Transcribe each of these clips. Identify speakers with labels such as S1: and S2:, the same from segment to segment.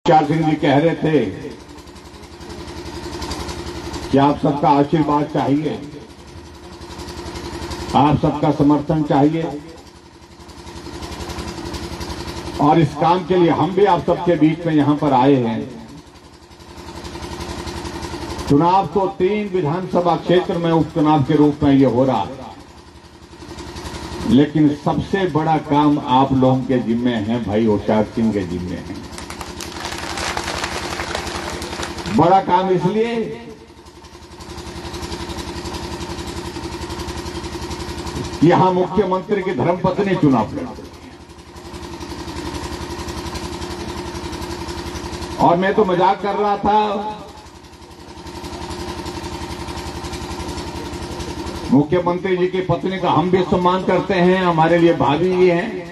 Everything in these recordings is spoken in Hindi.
S1: चार सिंह जी कह रहे थे कि आप सबका आशीर्वाद चाहिए, आप सबका समर्थन चाहिए और इस काम के लिए हम भी आप सबके बीच में यहां पर आए हैं। चुनाव तो 3 विधानसभा क्षेत्र में उपचुनाव के रूप में ये हो रहा है, लेकिन सबसे बड़ा काम आप लोगों के जिम्मे है भाई, होशियार सिंह के जिम्मे है। बड़ा काम इसलिए यहां मुख्यमंत्री की धर्मपत्नी चुनाव लड़ी और मैं तो मजाक कर रहा था, मुख्यमंत्री जी की पत्नी का हम भी सम्मान करते हैं, हमारे लिए भाभी जी हैं।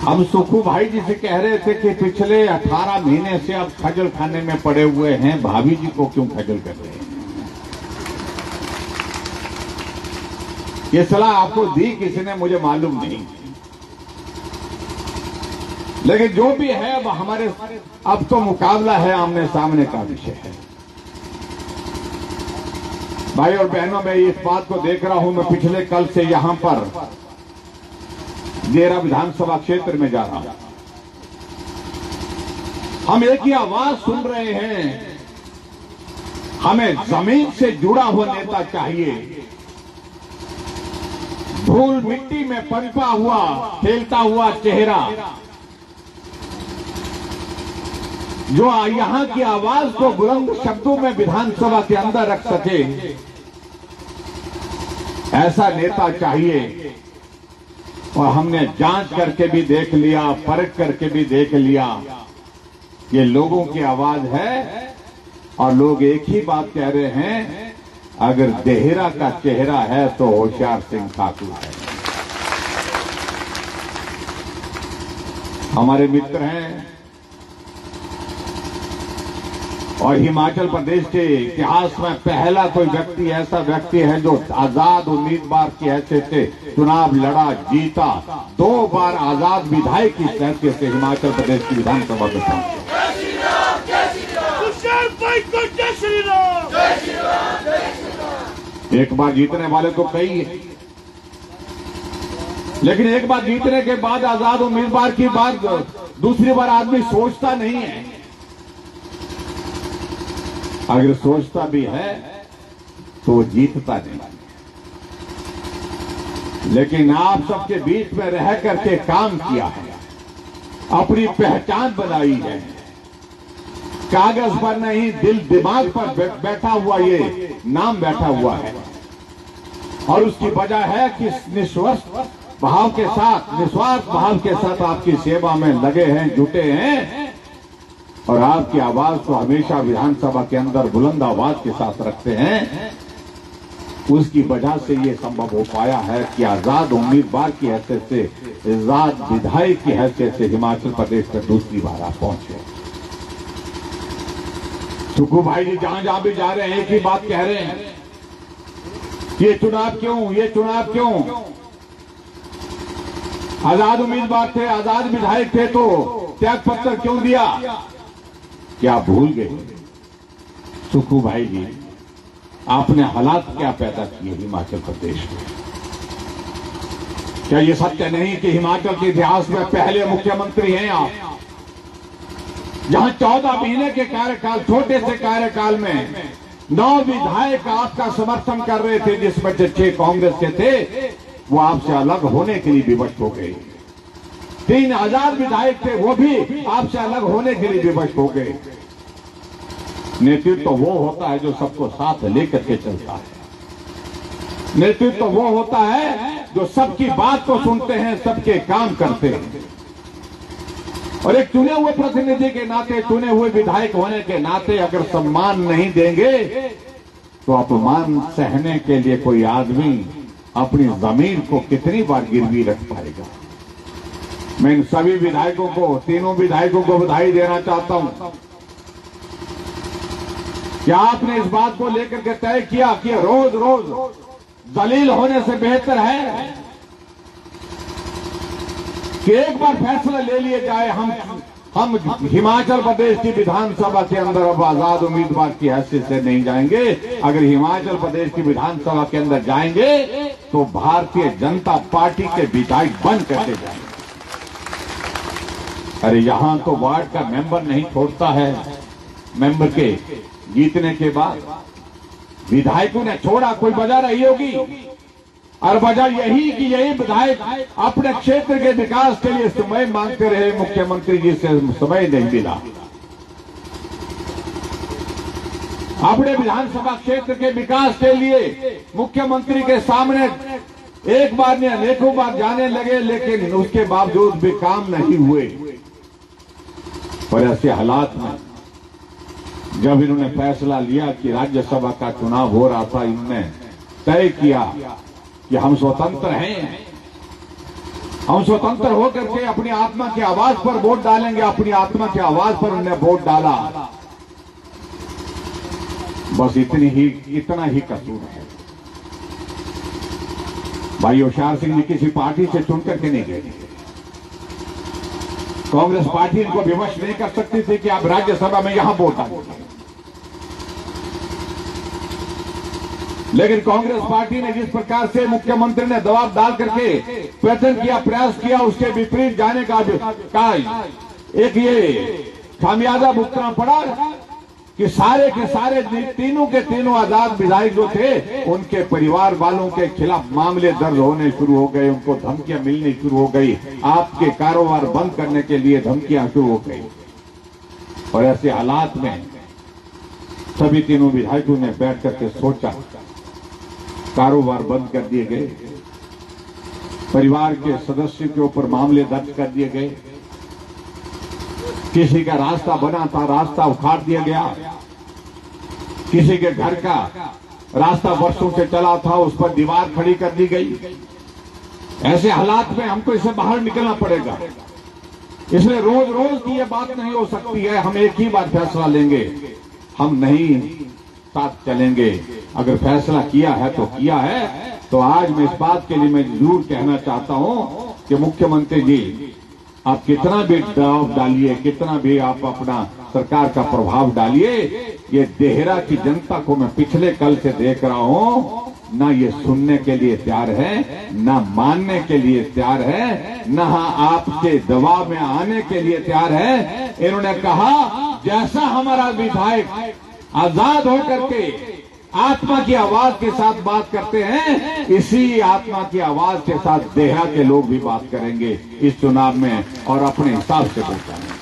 S1: हम सुखू भाई जी से कह रहे थे कि पिछले 18 महीने से आप खजल खाने में पड़े हुए हैं, भाभी जी को क्यों खजल कर रहे हैं? ये सलाह आपको दी किसने मुझे मालूम नहीं, लेकिन जो भी है अब हमारे अब तो मुकाबला है, आमने सामने का विषय है। भाई और बहनों, मैं इस बात को देख रहा हूं, मैं पिछले कल से यहां पर देरा विधानसभा क्षेत्र में जा रहा हूं। हम एक ही आवाज सुन रहे हैं, हमें जमीन से जुड़ा हुआ नेता चाहिए। धूल मिट्टी में पनपा हुआ खेलता हुआ चेहरा जो यहां की आवाज को बुलंद शब्दों में विधानसभा के अंदर रख सके, ऐसा नेता चाहिए। और हमने जांच करके भी देख लिया, परख करके भी देख लिया, ये लोगों की आवाज है और लोग एक ही बात कह रहे हैं, अगर देहरा का चेहरा है तो होशियार सिंह ठाकुर है। हमारे मित्र हैं और हिमाचल प्रदेश के इतिहास में पहला कोई व्यक्ति ऐसा व्यक्ति है जो आजाद उम्मीदवार की हैसियत से चुनाव लड़ा, जीता, 2 बार आजाद विधायक की हैसियत से हिमाचल प्रदेश की विधानसभा में पहुंचे। एक बार जीतने वाले तो कई है, लेकिन एक बार जीतने के बाद आजाद उम्मीदवार की बात दूसरी बार आदमी सोचता नहीं है। अगर सोचता भी है तो वो जीतता नहीं। लेकिन आप सबके बीच में रह करके काम किया है, अपनी पहचान बनाई है, कागज पर नहीं दिल दिमाग पर बैठा हुआ ये नाम बैठा हुआ है। और उसकी वजह है कि निस्वार्थ भाव के साथ आपकी सेवा में लगे हैं, जुटे हैं और आपकी आवाज को हमेशा विधानसभा के अंदर बुलंद आवाज के साथ रखते हैं। उसकी वजह से ये संभव हो पाया है कि आजाद उम्मीदवार की हैसियत से, आजाद विधायक की हैसियत से हिमाचल प्रदेश में दूसरी बार आप पहुंचे। सुखू भाई जी जहां जहां भी जा रहे हैं एक ही बात कह रहे हैं, ये चुनाव क्यों, ये चुनाव क्यों? आजाद उम्मीदवार थे, आजाद विधायक थे तो त्याग पत्र क्यों दिया? क्या भूल गए सुखू भाई जी, आपने हालात क्या पैदा किए हिमाचल प्रदेश में? क्या ये सत्य नहीं कि हिमाचल के इतिहास में पहले मुख्यमंत्री हैं आप, जहां 14 महीने के कार्यकाल, छोटे से कार्यकाल में 9 विधायक आपका समर्थन कर रहे थे, जिसमें 6 कांग्रेस के थे, वो आपसे अलग होने के लिए विवश हो गए। 3 आजाद विधायक थे, वो भी आपसे अलग होने के लिए विवश हो गए। नेतृत्व तो वो होता है जो सबको साथ लेकर के चलता है। नेतृत्व तो वो होता है जो सबकी बात को सुनते हैं, सबके काम करते हैं। और एक चुने हुए प्रतिनिधि के नाते, चुने हुए विधायक होने के नाते अगर सम्मान नहीं देंगे तो अपमान सहने के लिए कोई आदमी अपनी जमीन को कितनी बार गिरवी रख पाएगा? मैं इन सभी विधायकों को, तीनों विधायकों को बधाई देना चाहता हूं कि आपने इस बात को लेकर के तय किया कि रोज रोज दलील होने से बेहतर है कि एक बार फैसला ले लिया जाए, हम हम हिमाचल प्रदेश की विधानसभा के अंदर अब आजाद उम्मीदवार की हैसियत से नहीं जाएंगे। अगर हिमाचल प्रदेश की विधानसभा के अंदर जाएंगे तो भारतीय जनता पार्टी के विधायक बन करके जाएंगे। अरे यहां तो वार्ड का मेंबर नहीं छोड़ता है, मेंबर के जीतने के बाद विधायकों ने छोड़ा, कोई वजह रही होगी। और वजह यही कि यही विधायक अपने क्षेत्र के विकास के लिए समय मांगते रहे, मुख्यमंत्री जी से समय नहीं मिला। अपने विधानसभा क्षेत्र के विकास के लिए मुख्यमंत्री के सामने एक बार नहीं अनेकों बार जाने लगे, लेकिन उसके बावजूद भी काम नहीं हुए। और ऐसे हालात में जब इन्होंने फैसला लिया कि राज्यसभा का चुनाव हो रहा था, इन्होंने तय किया कि हम स्वतंत्र हैं, हम स्वतंत्र होकर के अपनी आत्मा की आवाज पर वोट डालेंगे। अपनी आत्मा की आवाज पर उन्होंने वोट डाला। बस इतना ही कसूर है। भाई होशियार सिंह जी किसी पार्टी से चुन करके नहीं गए। कांग्रेस पार्टी इनको विवश नहीं कर सकती थी कि आप राज्यसभा में यहां वोट डालेंगे, लेकिन कांग्रेस पार्टी ने जिस प्रकार से मुख्यमंत्री ने दबाव डाल करके प्रयत्न किया, प्रयास किया, उसके विपरीत जाने का एक ये खामियाजा भुगतना पड़ा कि सारे के सारे तीनों के तीनों आजाद विधायक जो थे, उनके परिवार वालों के खिलाफ मामले दर्ज होने शुरू हो गए, उनको धमकियां मिलनी शुरू हो गई, आपके कारोबार बंद करने के लिए धमकियां शुरू हो गई। और ऐसे हालात में सभी तीनों विधायकों ने बैठ करके सोचा, कारोबार बंद कर दिए गए, परिवार के सदस्यों के ऊपर मामले दर्ज कर दिए गए, किसी का रास्ता बना था रास्ता उखाड़ दिया गया, किसी के घर का रास्ता वर्षों से चला था उस पर दीवार खड़ी कर दी गई। ऐसे हालात में हमको इससे बाहर निकलना पड़ेगा। इसलिए रोज रोज की ये बात नहीं हो सकती है। हम एक ही बार फैसला लेंगे, हम नहीं साथ चलेंगे। अगर फैसला किया है तो किया है। तो आज मैं इस बात के लिए मैं जरूर कहना चाहता हूं कि मुख्यमंत्री जी, आप कितना भी दबाव डालिए, कितना भी आप अपना सरकार का प्रभाव डालिए, ये देहरा की जनता को मैं पिछले कल से देख रहा हूं, ना ये सुनने के लिए तैयार है, ना मानने के लिए तैयार है, ना आपके दबाव में आने के लिए तैयार है। इन्होंने कहा जैसा हमारा विधायक आजाद होकर के आत्मा की आवाज के साथ बात करते हैं, इसी आत्मा की आवाज के साथ देहरा के लोग भी बात करेंगे इस चुनाव में और अपने हिसाब से पहुंचाएंगे।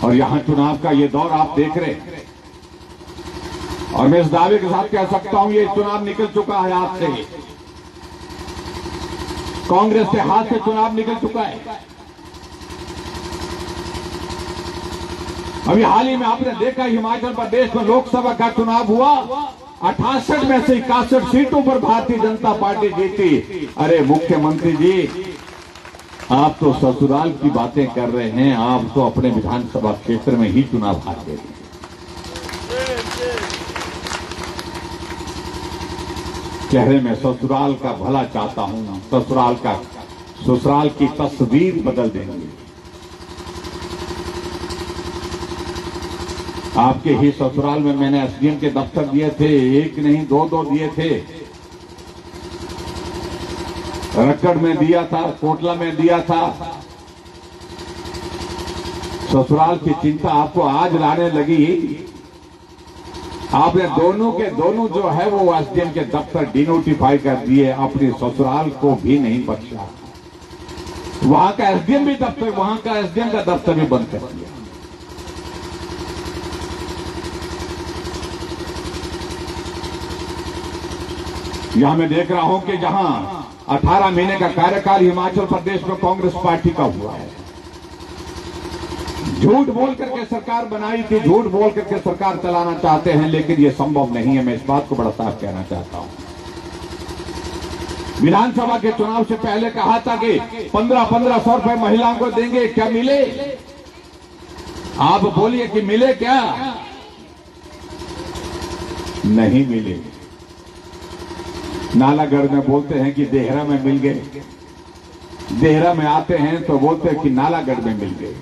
S1: और यहां चुनाव का ये दौर आप देख रहे हैं, और मैं इस दावे के साथ कह सकता हूं ये चुनाव निकल चुका है हाथ से, कांग्रेस के हाथ से चुनाव निकल चुका है। अभी हाल ही में आपने देखा हिमाचल प्रदेश में लोकसभा का चुनाव हुआ, 68 में से 61 सीटों पर भारतीय जनता पार्टी जीती। अरे मुख्यमंत्री जी, आप तो ससुराल की बातें कर रहे हैं, आप तो अपने विधानसभा क्षेत्र में ही चुनाव हारते हैं। कह रहे मैं ससुराल का भला चाहता हूं, ससुराल की तस्वीर बदल देंगे। आपके ही ससुराल में मैंने एसडीएम के दफ्तर दिए थे, एक नहीं दो दिए थे। रक्कड़ में दिया था, कोटला में दिया था। ससुराल की चिंता आपको आज लाने लगी। आपने दोनों के दोनों जो है वो एसडीएम के दफ्तर डिनोटिफाई कर दिए, अपने ससुराल को भी नहीं बख्शा। वहां का एसडीएम भी दफ्तर, वहां का एसडीएम का दफ्तर भी बंद कर दिया। यहां मैं देख रहा हूं कि जहां 18 महीने का कार्यकाल हिमाचल प्रदेश में कांग्रेस पार्टी का हुआ है, झूठ बोल करके सरकार बनाई थी, झूठ बोल करके सरकार चलाना चाहते हैं, लेकिन यह संभव नहीं है। मैं इस बात को बड़ा साफ कहना चाहता हूं। विधानसभा के चुनाव से पहले कहा था कि 1500 रुपए महिलाओं को देंगे, क्या मिले? आप बोलिए कि मिले क्या? नहीं मिले। नालागढ़ में बोलते हैं कि देहरा में मिल गए, देहरा में आते हैं तो बोलते हैं कि नालागढ़ में मिल गए।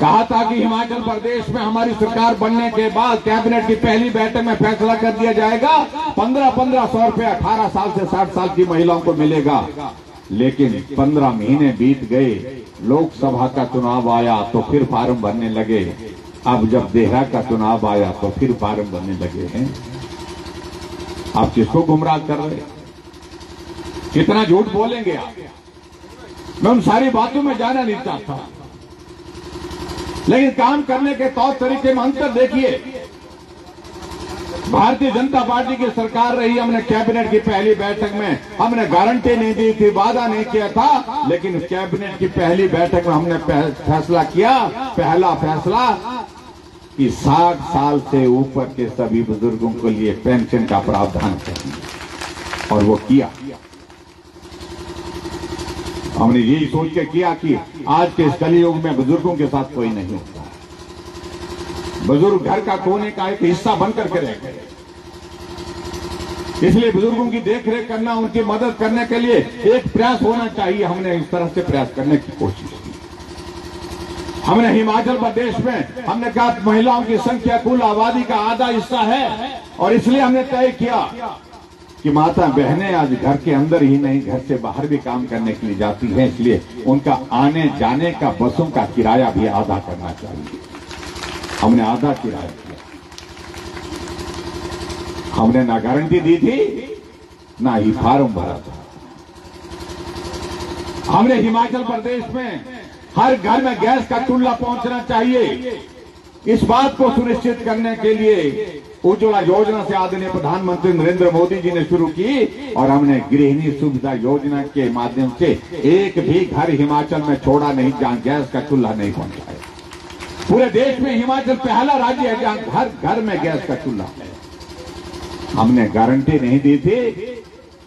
S1: कहा था कि हिमाचल प्रदेश में हमारी सरकार बनने के बाद कैबिनेट की पहली बैठक में फैसला कर दिया जाएगा 1500 रुपया 18 साल से 60 साल की महिलाओं को मिलेगा। लेकिन 15 महीने बीत गए, लोकसभा का चुनाव आया तो फिर फार्म भरने लगे। अब जब देहरा का चुनाव आया तो फिर फार्म भरने लगे हैं। आप किसको गुमराह कर रहे हैं? कितना झूठ बोलेंगे आप? मैं उन सारी बातों में जाना नहीं चाहता, लेकिन काम करने के तौर तरीके में अंतर देखिए। भारतीय जनता पार्टी की सरकार रही, हमने कैबिनेट की पहली बैठक में हमने गारंटी नहीं दी थी, वादा नहीं किया था, लेकिन कैबिनेट की पहली बैठक में हमने फैसला किया, पहला फैसला कि 60 साल से ऊपर के सभी बुजुर्गों के लिए पेंशन का प्रावधान करेंगे, और वो किया। हमने यही सोच के किया कि आज के इस कलयुग में बुजुर्गों के साथ कोई नहीं होता। बुजुर्ग घर का कोने का एक हिस्सा बनकर के रह गए, इसलिए बुजुर्गों की देखरेख करना, उनकी मदद करने के लिए एक प्रयास होना चाहिए। हमने इस तरह से प्रयास करने की कोशिश की। हमने हिमाचल प्रदेश में हमने कहा महिलाओं की संख्या कुल आबादी का आधा हिस्सा है, और इसलिए हमने तय किया कि माता बहनें आज घर के अंदर ही नहीं, घर से बाहर भी काम करने के लिए जाती हैं, इसलिए उनका आने जाने का, बसों का किराया भी आधा करना चाहिए। हमने आधा किराया किया। हमने ना गारंटी दी थी, ना ही फार्म भरा था। हमने हिमाचल प्रदेश में हर घर में गैस का चूल्हा पहुंचना चाहिए, इस बात को सुनिश्चित करने के लिए उज्ज्वला योजना से आदरणीय प्रधानमंत्री नरेंद्र मोदी जी ने शुरू की, और हमने गृहिणी सुविधा योजना के माध्यम से एक भी घर हिमाचल में छोड़ा नहीं जहां गैस का चूल्हा नहीं पहुंचा है। पूरे देश में हिमाचल पहला राज्य है जहां घर घर में गैस का चूल्हा है। हमने गारंटी नहीं दी थी,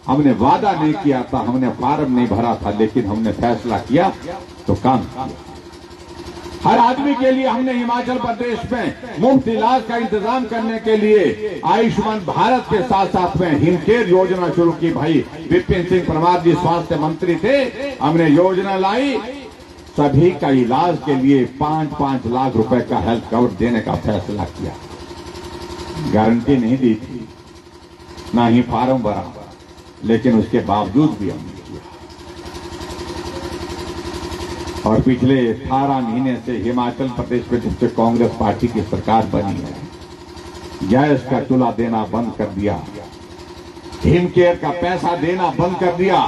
S1: हमने वादा नहीं किया था, हमने फार्म नहीं भरा था, लेकिन हमने फैसला किया तो काम किया। हर आदमी के लिए हमने हिमाचल प्रदेश में मुफ्त इलाज का इंतजाम करने के लिए आयुष्मान भारत के साथ साथ में हिमकेयर योजना शुरू की। भाई विपिन सिंह परमार जी स्वास्थ्य मंत्री थे, हमने योजना लाई, सभी का इलाज के लिए 5-5 लाख रुपए का हेल्थ कवर देने का फैसला किया। गारंटी नहीं दी थी, ना ही फार्म भरा, लेकिन उसके बावजूद भी हमने किया। और पिछले 18 महीने से हिमाचल प्रदेश में जब से कांग्रेस पार्टी की सरकार बनी है, गैस का चूल्हा देना बंद कर दिया, हिमकेयर का पैसा देना बंद कर दिया।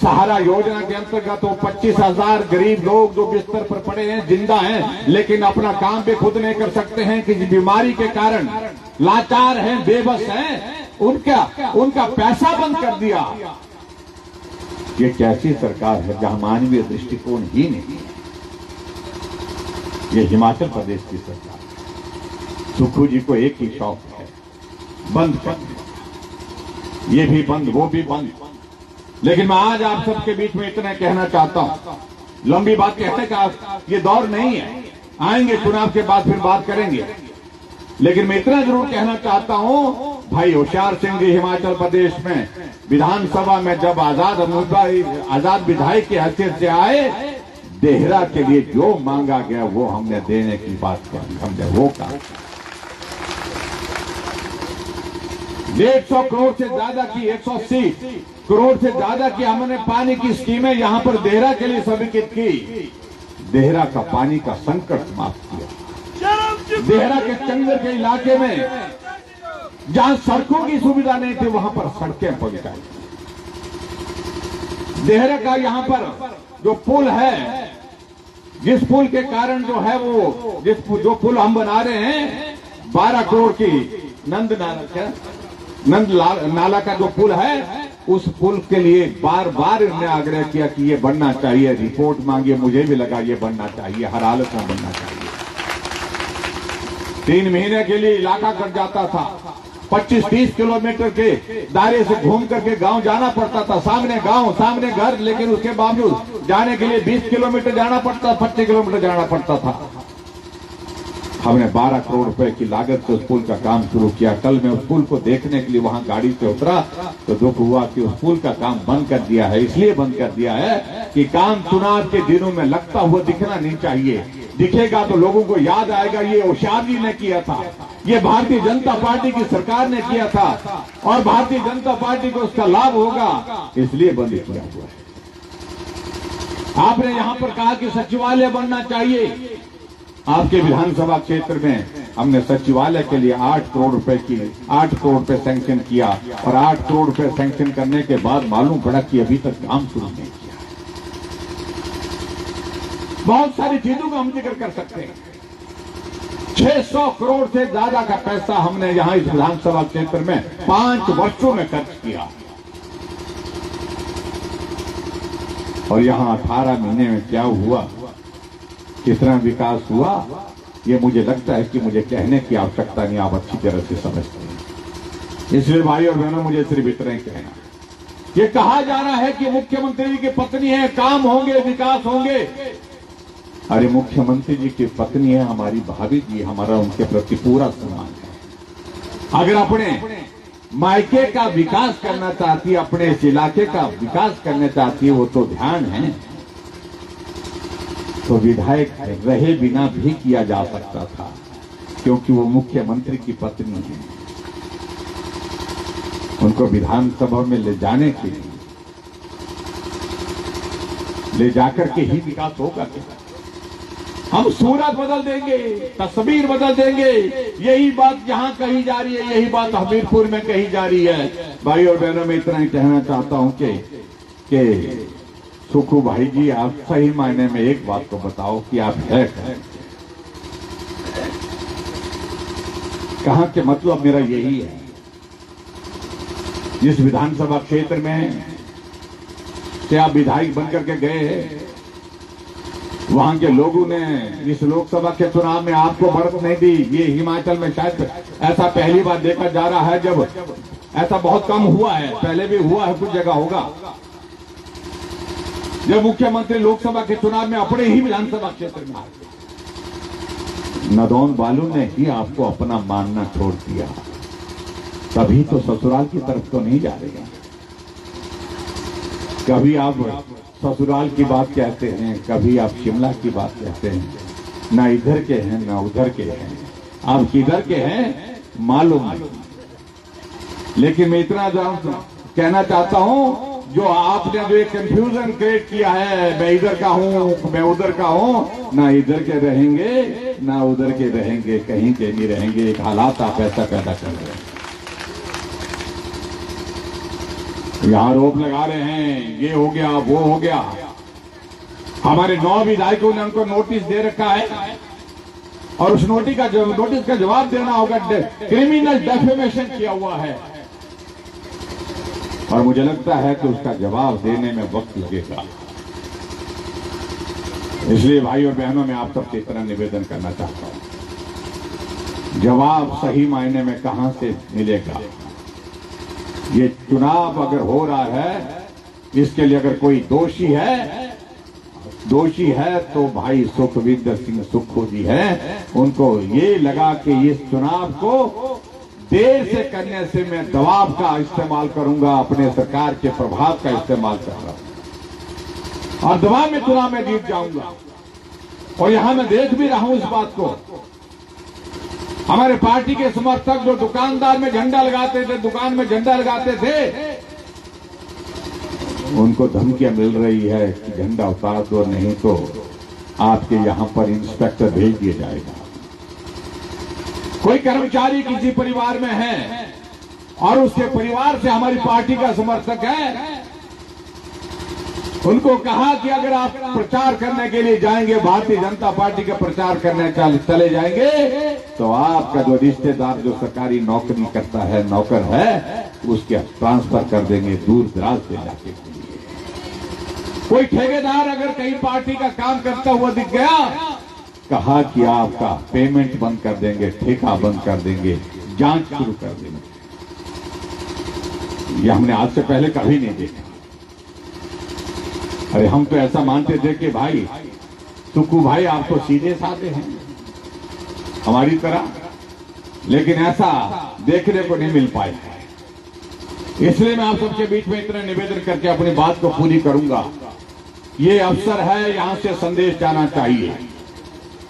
S1: सहारा योजना के अंतर्गत वो 25,000 गरीब लोग जो बिस्तर पर पड़े हैं, जिंदा हैं, लेकिन अपना काम भी खुद नहीं कर सकते हैं, कि बीमारी के कारण लाचार हैं, बेबस हैं, उनका पैसा बंद कर दिया। ये कैसी सरकार है जहां मानवीय दृष्टिकोण ही नहीं है? ये हिमाचल प्रदेश की सरकार। सुखू जी को एक ही शौक है, बंद कर दिया, ये भी बंद, वो भी बंद। लेकिन मैं आज आप सबके बीच में इतना कहना चाहता हूं, लंबी बात कहने का ये दौर नहीं है, आएंगे चुनाव के बाद फिर बात करेंगे, लेकिन मैं इतना जरूर कहना चाहता हूं, भाई होशियार सिंह जी हिमाचल प्रदेश में विधानसभा में जब आजाद विधायक की हैसियत से आए, देहरा के लिए जो मांगा गया वो हमने देने की बात कही, हमने वो कहा। 150 करोड़ से ज्यादा की, 180 करोड़ से ज्यादा की हमने पानी की स्कीमें यहां पर देहरा के लिए स्वीकृत की। देहरा का पानी का संकट समाप्त किया। देहरा के चंगर के इलाके में जहां सड़कों की सुविधा नहीं थी, वहां पर सड़कें पहुंचाई। देहरा का यहां पर जो पुल है, जिस पुल के कारण जो है वो जो पुल हम बना रहे हैं, 12 करोड़ की नंद नाला का जो पुल है, उस पुल के लिए बार बार इन्होंने आग्रह किया कि ये बनना चाहिए, रिपोर्ट मांगी, मुझे भी लगा ये बनना चाहिए, हर हालत में बनना चाहिए। 3 महीने के लिए इलाका कट जाता था, 25-30 किलोमीटर के दायरे से घूम करके गांव जाना पड़ता था, सामने गांव सामने घर, लेकिन उसके बावजूद जाने के लिए 20 किलोमीटर जाना पड़ता, 25 किलोमीटर जाना पड़ता था। हमने 12 करोड़ रुपए की लागत से उस पुल का काम शुरू किया। कल मैं उस पुल को देखने के लिए वहां गाड़ी से उतरा तो दुख हुआ कि उस पुल का काम बंद कर दिया है। इसलिए बंद कर दिया है कि काम चुनाव के दिनों में लगता हुआ दिखना नहीं चाहिए। दिखेगा तो लोगों को याद आएगा ये होशियार जी ने किया था, ये भारतीय जनता पार्टी की सरकार ने किया था और भारतीय जनता पार्टी को उसका लाभ होगा, इसलिए बंद किया हुआ है। आपने यहां पर कहा कि सचिवालय बनना चाहिए। आपके विधानसभा क्षेत्र में हमने सचिवालय के लिए 8 करोड़ रुपए सैंक्शन किया और 8 करोड़ रुपए सैंक्शन करने के बाद मालूम पड़ा कि अभी तक काम शुरू नहीं किया। बहुत सारी चीजों का हम जिक्र कर सकते हैं। 600 करोड़ से ज्यादा का पैसा हमने यहां इस विधानसभा क्षेत्र में 5 वर्षों में खर्च किया और यहां 18 महीने में क्या हुआ, कितना विकास हुआ, ये मुझे लगता है कि मुझे कहने की आवश्यकता नहीं, आप अच्छी तरह से समझते हैं। इसलिए भाई और बहनों, मुझे सिर्फ इतना ही कहना, ये कहा जा रहा है कि मुख्यमंत्री जी की पत्नी है, काम होंगे, विकास होंगे। अरे मुख्यमंत्री जी की पत्नी है हमारी भाभी जी, हमारा उनके प्रति पूरा सम्मान है। अगर अपने मायके का विकास करना चाहती है, अपने इस इलाके का विकास करना चाहती है, वो तो ध्यान है, तो विधायक रहे बिना भी किया जा सकता था, क्योंकि वो मुख्यमंत्री की पत्नी है। उनको विधानसभा में ले जाने के लिए, ले जाकर के ही विकास होगा क्या? हम सूरत बदल देंगे, तस्वीर बदल देंगे, यही बात यहां कही जा रही है, यही बात हमीरपुर में कही जा रही है। भाई और बहनों, मैं इतना ही कहना चाहता हूं कि सुखू भाई जी, आप सही मायने में एक बात को बताओ कि आप है कहां के? मतलब मेरा यही है, जिस विधानसभा क्षेत्र में से आप विधायक बनकर के गए हैं, वहां के लोगों ने इस लोकसभा के चुनाव में आपको बढ़त नहीं दी। ये हिमाचल में शायद ऐसा पहली बार देखा जा रहा है, जब ऐसा बहुत कम हुआ है, पहले भी हुआ है, कुछ जगह होगा, जब मुख्यमंत्री लोकसभा के चुनाव में अपने ही विधानसभा क्षेत्र में आए। नदौन बालू ने ही आपको अपना मानना छोड़ दिया, तभी तो ससुराल की तरफ तो नहीं जा रहे हैं। कभी आप ससुराल की बात कहते हैं, कभी आप शिमला की बात कहते हैं, ना इधर के हैं ना उधर के हैं, आप किधर के हैं मालूम नहीं। लेकिन मैं इतना कहना चाहता हूं, जो आपने जो एक कंफ्यूजन क्रिएट किया है, मैं इधर का हूं, मैं उधर का हूं, ना इधर के रहेंगे ना उधर के रहेंगे, कहीं के नहीं रहेंगे। एक हालात आप ऐसा पैदा कर रहे हैं, यहां रोक लगा रहे हैं, ये हो गया वो हो गया। हमारे 9 विधायकों ने उनको नोटिस दे रखा है और उस नोटिस का जवाब देना होगा। क्रिमिनल डेफेमेशन किया हुआ है और मुझे लगता है कि उसका जवाब देने में वक्त लगेगा। इसलिए भाई और बहनों, मैं आप सबसे इतना निवेदन करना चाहता हूं, जवाब सही मायने में कहां से मिलेगा? ये चुनाव अगर हो रहा है, इसके लिए अगर कोई दोषी है तो भाई सुखविंदर सिंह सुक्खू जी हैं। उनको ये लगा कि इस चुनाव को देर से करने से मैं दबाव का इस्तेमाल करूंगा, अपने सरकार के प्रभाव का इस्तेमाल कर रहा हूं और दबाव में चुनाव में जीत जाऊंगा। और यहां मैं देख भी रहा हूं इस बात को, हमारे पार्टी के समर्थक जो दुकानदार में झंडा लगाते थे, दुकान में झंडा लगाते थे, उनको धमकियां मिल रही है कि झंडा उतार दो, नहीं तो आपके यहां पर इंस्पेक्टर भेज दिया जाएगा। कोई कर्मचारी किसी परिवार में है और उसके परिवार से हमारी पार्टी का समर्थक है, उनको कहा कि अगर आप प्रचार करने के लिए जाएंगे, भारतीय जनता पार्टी का प्रचार करने चले जाएंगे, तो आपका जो रिश्तेदार जो सरकारी नौकरी करता है, नौकर है, उसके ट्रांसफर कर देंगे दूर दराज से जाके। कोई ठेकेदार अगर कहीं पार्टी का काम करता हुआ दिख गया, कहा कि आपका पेमेंट बंद कर देंगे, ठेका बंद कर देंगे, जांच शुरू कर देंगे। ये हमने आज से पहले कभी नहीं देखा। अरे हम तो ऐसा मानते थे कि भाई सुक्खू भाई आप तो सीधे साधे हैं, हमारी तरह, लेकिन ऐसा देखने को नहीं मिल पाया। इसलिए मैं आप सबके बीच में इतना निवेदन करके अपनी बात को पूरी करूंगा। ये अवसर है, यहां से संदेश जाना चाहिए।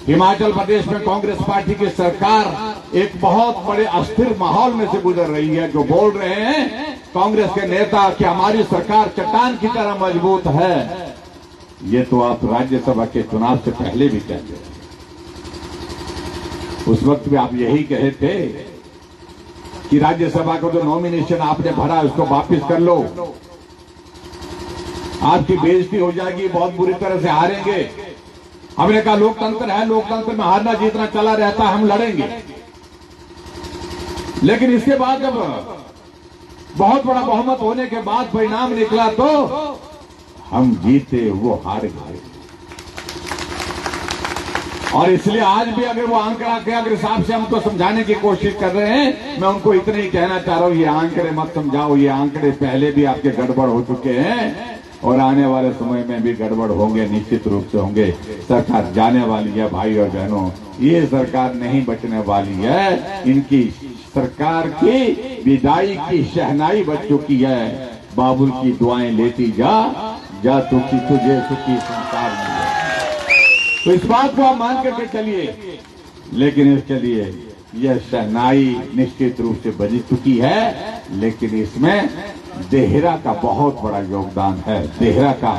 S1: हिमाचल प्रदेश में कांग्रेस पार्टी की सरकार एक बहुत बड़े अस्थिर माहौल में से गुजर रही है। जो बोल रहे हैं कांग्रेस के नेता कि हमारी सरकार चट्टान की तरह मजबूत है, ये तो आप राज्यसभा के चुनाव से पहले भी कहते थे। उस वक्त भी आप यही कहे थे कि राज्यसभा को जो नॉमिनेशन आपने भरा उसको वापस कर लो, आपकी बेइज्जती हो जाएगी, बहुत बुरी तरह से हारेंगे। हमने कहा लोकतंत्र है, लोकतंत्र में हारना जीतना चला रहता है, हम लड़ेंगे। लेकिन इसके बाद जब बहुत बड़ा बहुमत होने के बाद परिणाम निकला तो हम जीते, वो हार गए। और इसलिए आज भी अगर वो आंकड़ा के अगर हिसाब से हमको समझाने की कोशिश कर रहे हैं, मैं उनको इतना ही कहना चाह रहा हूं, ये आंकड़े मत समझाओ। ये आंकड़े पहले भी आपके गड़बड़ हो चुके हैं और आने वाले समय में भी गड़बड़ होंगे, निश्चित रूप से होंगे। सरकार जाने वाली है भाई और बहनों, ये सरकार नहीं बचने वाली है। इनकी सरकार की विदाई की शहनाई बच चुकी है। बाबुल की दुआएं लेती जा, जा तुझे सुखी संसार मिले। तो इस बात को आप मान करके चलिए, लेकिन इसके लिए यह शहनाई निश्चित रूप से बज चुकी है, लेकिन इसमें देहरा का बहुत बड़ा योगदान है। देहरा का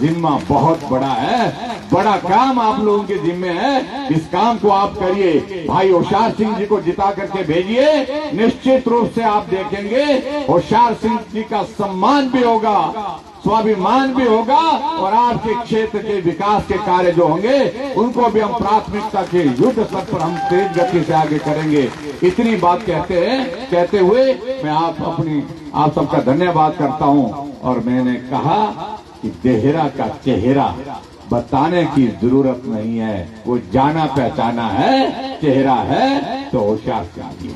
S1: जिम्मा बहुत बड़ा है, बड़ा काम आप लोगों के जिम्मे है। इस काम को आप करिए। भाई होशियार सिंह जी को जिता करके भेजिए, निश्चित रूप से आप देखेंगे होशियार सिंह जी का सम्मान भी होगा, स्वाभिमान भी होगा, और आपके क्षेत्र के विकास के कार्य जो होंगे उनको भी हम प्राथमिकता के युद्ध स्तर पर हम तेज गति से आगे करेंगे। इतनी बात कहते हुए मैं आप सबका धन्यवाद करता हूं। और मैंने कहा कि देहरा का चेहरा बताने की जरूरत नहीं है, वो जाना पहचाना है चेहरा है तो होशियार सिंह जी है।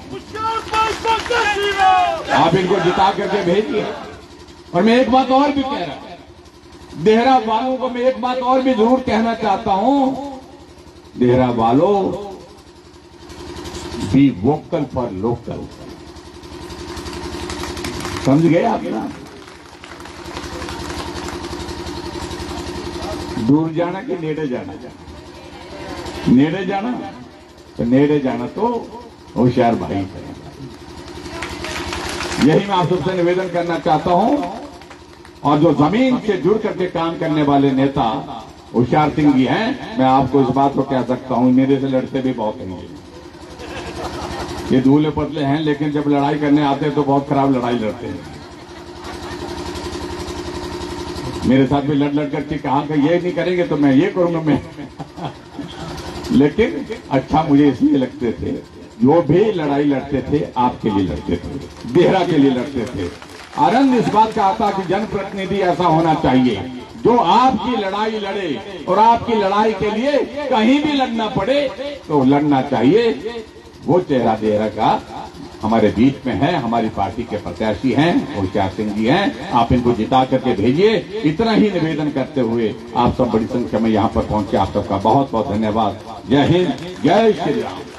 S1: आप इनको जिता करके भेजिए। और मैं एक बात और भी कह रहा हूं, देहरा वालों को मैं एक बात और भी जरूर कहना चाहता हूं। देहरा वालों, बी वोकल फॉर लोकल। समझ गए आप ना? दूर जाना कि नेड़े जाना? नेड़े जाना तो नेड़े जाना तो होशियार भाई है। यही मैं आप सबसे निवेदन करना चाहता हूं। और जो जमीन से जुड़ करके काम करने वाले नेता होशियार सिंह जी हैं, मैं आपको इस बात को कह सकता हूं, मेरे से लड़ते भी बहुत हैं। ये दूल्हे पतले हैं, लेकिन जब लड़ाई करने आते हैं तो बहुत खराब लड़ाई लड़ते हैं। मेरे साथ भी लड़ करके कहा कि ये नहीं करेंगे तो मैं ये करूंगा मैं लेकिन अच्छा मुझे इसलिए लगते थे, जो भी लड़ाई लड़ते थे आपके लिए लड़ते थे, देहरा के लिए लड़ते थे। आनंद इस बात का आता कि जनप्रतिनिधि ऐसा होना चाहिए जो आपकी लड़ाई लड़े, और आपकी लड़ाई के लिए कहीं भी लड़ना पड़े तो लड़ना चाहिए। वो चेहरा देहरा का हमारे बीच में है, हमारी पार्टी के प्रत्याशी हैं, होशियार सिंह जी हैं। आप इनको जिता करके भेजिए। इतना ही निवेदन करते हुए आप सब बड़ी संख्या में यहाँ पर पहुंचे, आप सबका बहुत बहुत धन्यवाद। जय हिंद, जय श्री राम।